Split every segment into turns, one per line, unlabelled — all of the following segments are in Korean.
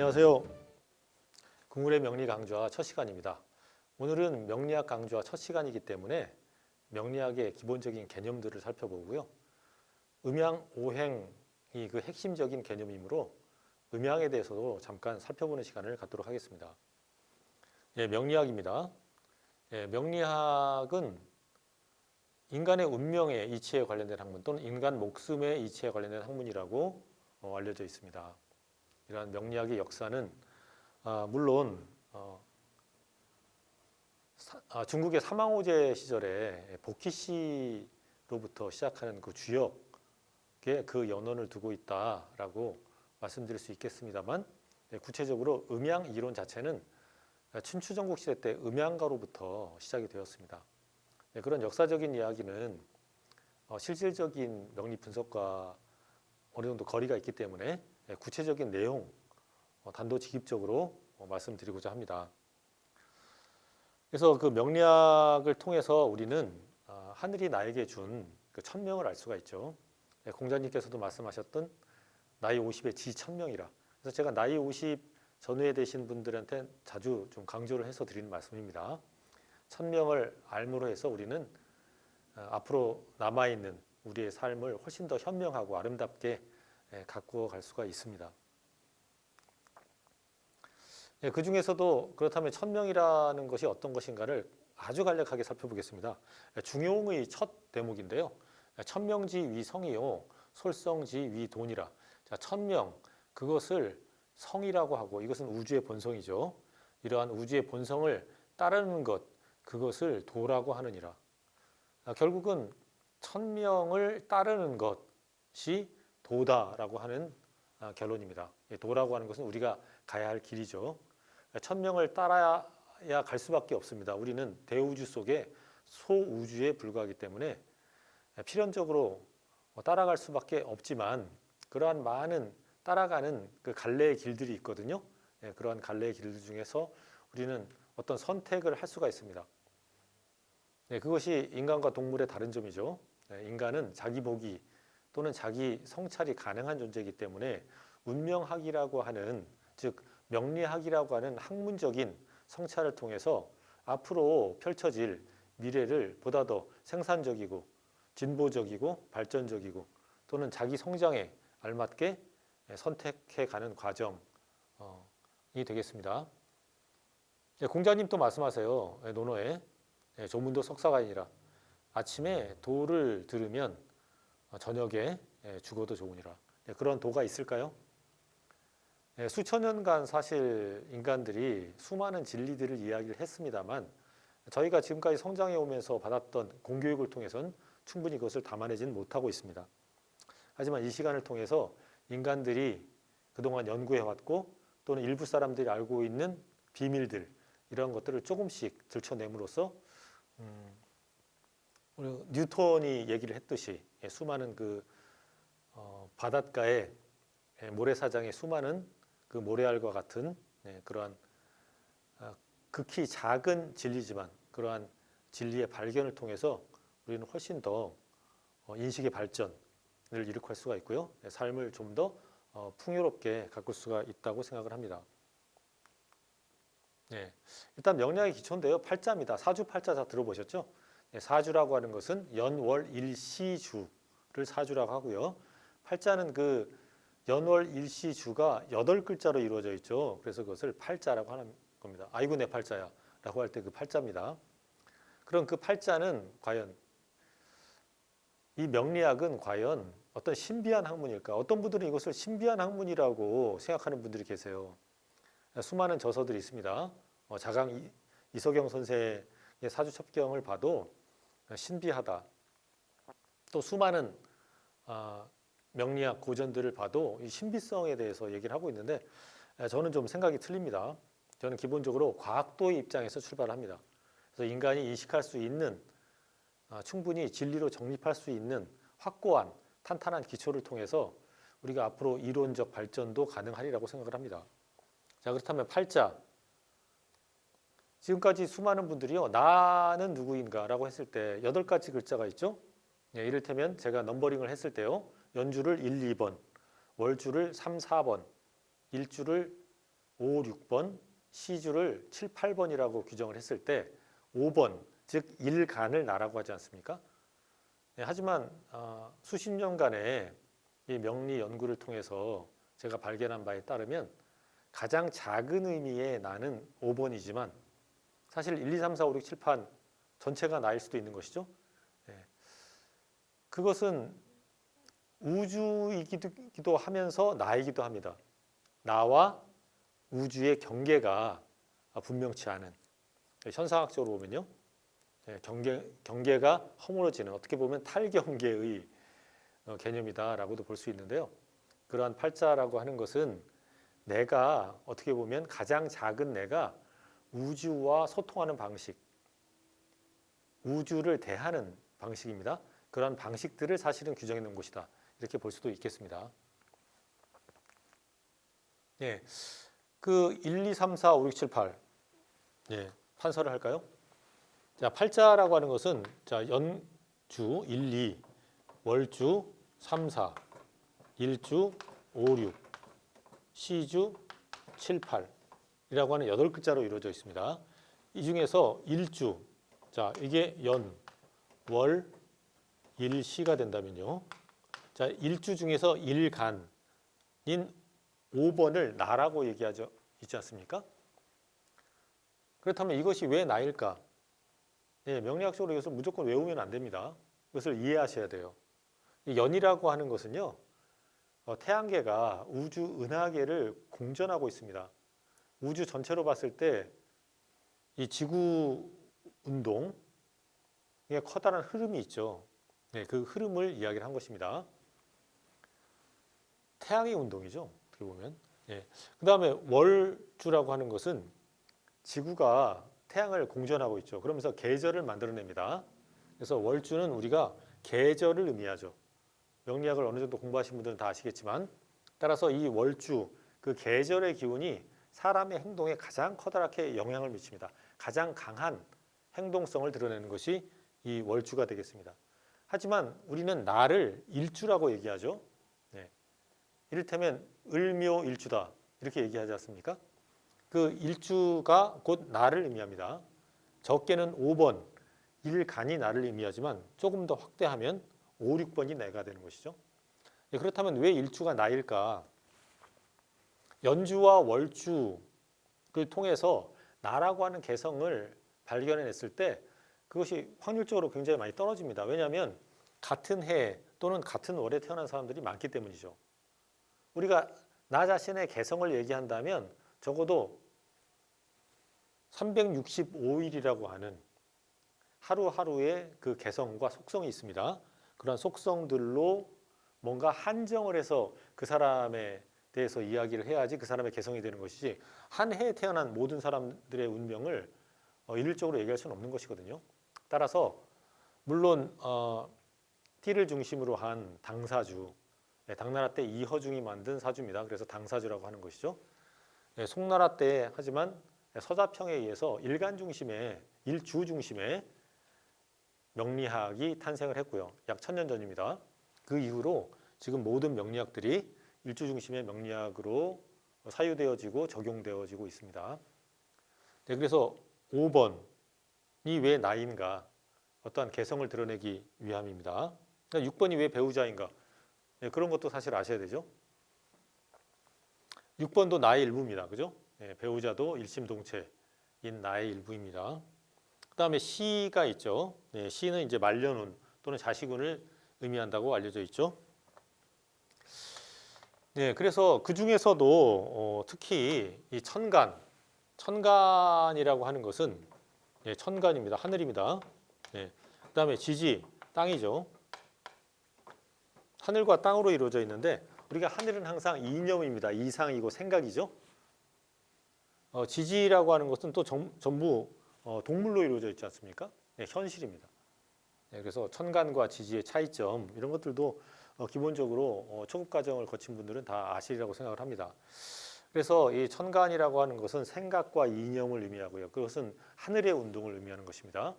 안녕하세요. 국물의 명리 강좌 첫 시간입니다. 오늘은 명리학 강좌 첫 시간이기 때문에 명리학의 기본적인 개념들을 살펴보고요. 음양 오행이 그 핵심적인 개념이므로 음양에 대해서도 잠깐 살펴보는 시간을 갖도록 하겠습니다. 명리학입니다. 명리학은 인간의 운명의 이치에 관련된 학문 또는 인간 목숨의 이치에 관련된 학문이라고 알려져 있습니다. 이러한 명리학의 역사는 물론 중국의 사망호제 시절에 복희씨로부터 시작하는 그 주역에 그 연원을 두고 있다라고 말씀드릴 수 있겠습니다만, 구체적으로 음양 이론 자체는 춘추전국 시대 때 음양가로부터 시작이 되었습니다. 그런 역사적인 이야기는 실질적인 명리 분석과 어느 정도 거리가 있기 때문에 구체적인 내용 단도직입적으로 말씀드리고자 합니다. 그래서 그 명리학을 통해서 우리는 하늘이 나에게 준 그 천명을 알 수가 있죠. 공자님께서도 말씀하셨던 나이 50에 지 천명이라. 그래서 제가 나이 50 전후에 되신 분들한테 자주 좀 강조를 해서 드리는 말씀입니다. 천명을 알므로 해서 우리는 앞으로 남아있는 우리의 삶을 훨씬 더 현명하고 아름답게 가꾸어 갈 수가 있습니다. 그 중에서도 그렇다면 천명이라는 것이 어떤 것인가를 아주 간략하게 살펴보겠습니다. 중용의 첫 대목인데요. 천명지 위성이요 솔성지 위돈이라. 자, 천명, 그것을 성이라고 하고 이것은 우주의 본성이죠. 이러한 우주의 본성을 따르는 것, 그것을 도라고 하느니라. 결국은 천명을 따르는 것이 도다라고 하는 결론입니다. 도라고 하는 것은 우리가 가야 할 길이죠. 천명을 따라야 갈 수밖에 없습니다. 우리는 대우주 속의 소우주에 불과하기 때문에 필연적으로 따라갈 수밖에 없지만, 그러한 많은 따라가는 그 갈래의 길들이 있거든요. 그러한 갈래의 길들 중에서 우리는 어떤 선택을 할 수가 있습니다. 그것이 인간과 동물의 다른 점이죠. 인간은 자기 보기 또는 자기 성찰이 가능한 존재이기 때문에 운명학이라고 하는, 즉 명리학이라고 하는 학문적인 성찰을 통해서 앞으로 펼쳐질 미래를 보다 더 생산적이고 진보적이고 발전적이고 또는 자기 성장에 알맞게 선택해가는 과정이 되겠습니다. 공자님 또 말씀하세요. 논어에 조문도 석사가 아니라 아침에 도를 들으면 저녁에 죽어도 좋으니라. 그런 도가 있을까요? 수천 년간 사실 인간들이 수많은 진리들을 이야기를 했습니다만, 저희가 지금까지 성장해 오면서 받았던 공교육을 통해서는 충분히 그것을 담아내지는 못하고 있습니다. 하지만 이 시간을 통해서 인간들이 그동안 연구해왔고 또는 일부 사람들이 알고 있는 비밀들, 이런 것들을 조금씩 들춰냄으로써 우리 뉴턴이 얘기를 했듯이 수많은 그 바닷가의 모래사장의 수많은 그 모래알과 같은 그러한 극히 작은 진리지만 그러한 진리의 발견을 통해서 우리는 훨씬 더 인식의 발전을 일으킬 수가 있고요. 삶을 좀 더 풍요롭게 가꿀 수가 있다고 생각을 합니다. 일단 명리학의 기초인데요. 팔자입니다. 사주팔자 다 들어보셨죠? 사주라고 하는 것은 연월일시주를 사주라고 하고요. 팔자는 그 연월일시주가 8글자로 이루어져 있죠. 그래서 그것을 팔자라고 하는 겁니다. 아이고 내 팔자야 라고 할 때 그 팔자입니다. 그럼 그 팔자는 과연, 이 명리학은 과연 어떤 신비한 학문일까? 어떤 분들은 이것을 신비한 학문이라고 생각하는 분들이 계세요. 수많은 저서들이 있습니다. 자강 이석영 선생의 사주첩경을 봐도 신비하다. 또 수많은 명리학 고전들을 봐도 이 신비성에 대해서 얘기를 하고 있는데, 저는 좀 생각이 틀립니다. 저는 기본적으로 과학도의 입장에서 출발합니다. 그래서 인간이 인식할 수 있는, 충분히 진리로 정립할 수 있는 확고한 탄탄한 기초를 통해서 우리가 앞으로 이론적 발전도 가능하리라고 생각을 합니다. 자, 그렇다면 팔자. 지금까지 수많은 분들이요, 나는 누구인가 라고 했을 때 8가지 글자가 있죠. 이를테면 제가 넘버링을 했을 때요, 연주를 1, 2번, 월주를 3, 4번, 일주를 5, 6번, C주를 7, 8번이라고 규정을 했을 때 5번, 즉 일간을 나라고 하지 않습니까? 네, 하지만 수십 년간의 이 명리 연구를 통해서 제가 발견한 바에 따르면 가장 작은 의미의 나는 5번이지만 사실 1, 2, 3, 4, 5, 6, 7, 8 전체가 나일 수도 있는 것이죠. 네. 그것은 우주이기도 하면서 나이기도 합니다. 나와 우주의 경계가 분명치 않은, 현상학적으로 보면요, 경계가 허물어지는, 어떻게 보면 탈경계의 개념이다라고도 볼 수 있는데요. 그러한 팔자라고 하는 것은 내가, 어떻게 보면 가장 작은 내가 우주와 소통하는 방식, 우주를 대하는 방식입니다. 그런 방식들을 사실은 규정해 놓은 것이다, 이렇게 볼 수도 있겠습니다. 예, 그 1, 2, 3, 4, 5, 6, 7, 8 판서를 할까요? 자, 팔자라고 하는 것은 자, 연주 1, 2, 월주 3, 4, 일주 5, 6, 시주 7, 8이라고 하는 8글자로 이루어져 있습니다. 이 중에서 일주, 자, 이게 연, 월, 일, 시가 된다면요. 자, 일주 중에서 일간인 5번을 나라고 얘기하죠. 있지 않습니까? 그렇다면 이것이 왜 나일까? 예, 명리학적으로 이것을 무조건 외우면 안 됩니다. 이것을 이해하셔야 돼요. 이 연이라고 하는 것은요, 태양계가 우주 은하계를 공전하고 있습니다. 우주 전체로 봤을 때 이 지구 운동에 커다란 흐름이 있죠. 네, 그 흐름을 이야기를 한 것입니다. 태양의 운동이죠, 어떻게 보면. 예. 그 다음에 월주라고 하는 것은 지구가 태양을 공전하고 있죠. 그러면서 계절을 만들어냅니다. 그래서 월주는 우리가 계절을 의미하죠. 명리학을 어느 정도 공부하신 분들은 다 아시겠지만, 따라서 이 월주, 그 계절의 기운이 사람의 행동에 가장 커다랗게 영향을 미칩니다. 가장 강한 행동성을 드러내는 것이 이 월주가 되겠습니다. 하지만 우리는 나를 일주라고 얘기하죠. 네. 이를테면 을묘일주다, 이렇게 얘기하지 않습니까? 그 일주가 곧 나를 의미합니다. 적게는 5번, 일간이 나를 의미하지만 조금 더 확대하면 5, 6번이 내가 되는 것이죠. 그렇다면 왜 일주가 나일까? 연주와 월주를 통해서 나라고 하는 개성을 발견해냈을 때 그것이 확률적으로 굉장히 많이 떨어집니다. 왜냐하면 같은 해 또는 같은 월에 태어난 사람들이 많기 때문이죠. 우리가 나 자신의 개성을 얘기한다면 적어도 365일이라고 하는 하루하루의 그 개성과 속성이 있습니다. 그런 속성들로 뭔가 한정을 해서 그 사람에 대해서 이야기를 해야지 그 사람의 개성이 되는 것이지, 한 해에 태어난 모든 사람들의 운명을 일률적으로 얘기할 수는 없는 것이거든요. 따라서 물론 띠를 중심으로 한 당사주, 당나라 때 이허중이 만든 사주입니다. 그래서 당사주라고 하는 것이죠. 송나라 때 하지만 서자평에 의해서 일간 중심의, 일주 중심의 명리학이 탄생을 했고요. 약 1000년 전입니다. 그 이후로 지금 모든 명리학들이 일주 중심의 명리학으로 사유되어지고 적용되어지고 있습니다. 네, 그래서 5번이 왜 나인가? 어떠한 개성을 드러내기 위함입니다. 6번이 왜 배우자인가? 네, 그런 것도 사실 아셔야 되죠. 6번도 나의 일부입니다. 그죠? 네, 배우자도 일심동체인 나의 일부입니다. 그 다음에 시가 있죠. 네, 시는 이제 말년운 또는 자식운을 의미한다고 알려져 있죠. 네, 그래서 그 중에서도 특히 이 천간이라고 하는 것은 천간입니다. 하늘입니다. 네, 그 다음에 지지, 땅이죠. 하늘과 땅으로 이루어져 있는데 우리가 하늘은 항상 이념입니다. 이상이고 생각이죠. 지지라고 하는 것은 또 전부 동물로 이루어져 있지 않습니까? 네, 현실입니다. 네, 그래서 천간과 지지의 차이점, 이런 것들도 기본적으로 초급 과정을 거친 분들은 다 아시리라고 생각을 합니다. 그래서 이 천간이라고 하는 것은 생각과 이념을 의미하고요. 그것은 하늘의 운동을 의미하는 것입니다.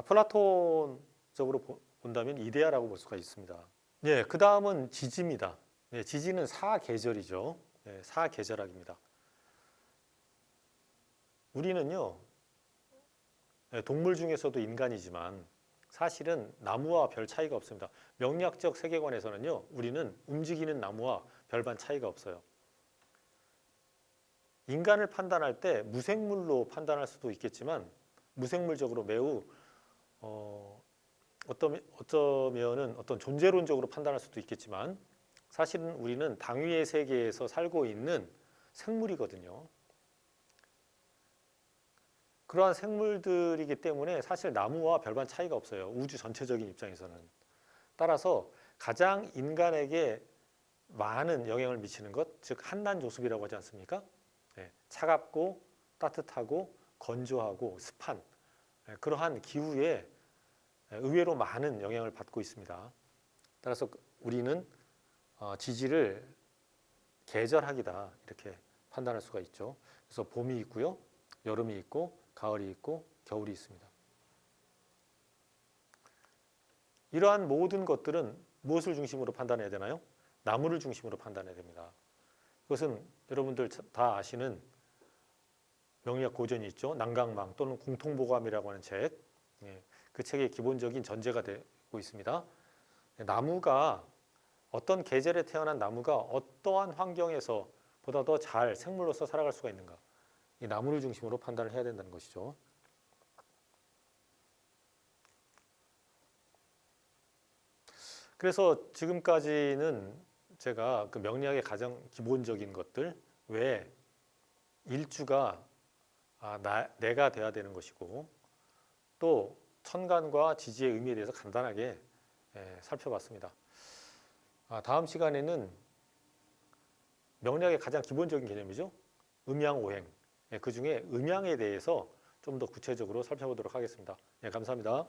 플라톤적으로 본다면 이데아라고 볼 수가 있습니다. 네, 그 다음은 지지입니다. 네, 지지는 사계절이죠. 사계절학입니다. 우리는요, 동물 중에서도 인간이지만 사실은 나무와 별 차이가 없습니다. 명리학적 세계관에서는요, 우리는 움직이는 나무와 별반 차이가 없어요. 인간을 판단할 때 무생물로 판단할 수도 있겠지만 무생물적으로 매우 어쩌면은 어떤 존재론적으로 판단할 수도 있겠지만 사실은 우리는 당위의 세계에서 살고 있는 생물이거든요. 그러한 생물들이기 때문에 사실 나무와 별반 차이가 없어요. 우주 전체적인 입장에서는. 따라서 가장 인간에게 많은 영향을 미치는 것, 즉 한난조습이라고 하지 않습니까? 차갑고 따뜻하고 건조하고 습한 그러한 기후에 의외로 많은 영향을 받고 있습니다. 따라서 우리는 지지를 계절학이다 이렇게 판단할 수가 있죠. 그래서 봄이 있고요, 여름이 있고, 가을이 있고, 겨울이 있습니다. 이러한 모든 것들은 무엇을 중심으로 판단해야 되나요? 나무를 중심으로 판단해야 됩니다. 그것은 여러분들 다 아시는 명리학 고전이 있죠. 난강망 또는 공통보감이라고 하는 책. 그 책의 기본적인 전제가 되고 있습니다. 나무가 어떤 계절에 태어난 나무가 어떠한 환경에서 보다 더 잘 생물로서 살아갈 수가 있는가. 이 나무를 중심으로 판단을 해야 된다는 것이죠. 그래서 지금까지는 제가 그 명리학의 가장 기본적인 것들 왜 일주가 내가 돼야 되는 것이고 또 천간과 지지의 의미에 대해서 간단하게 살펴봤습니다. 다음 시간에는 명리학의 가장 기본적인 개념이죠. 음양오행. 그 중에 음양에 대해서 좀 더 구체적으로 살펴보도록 하겠습니다. 감사합니다.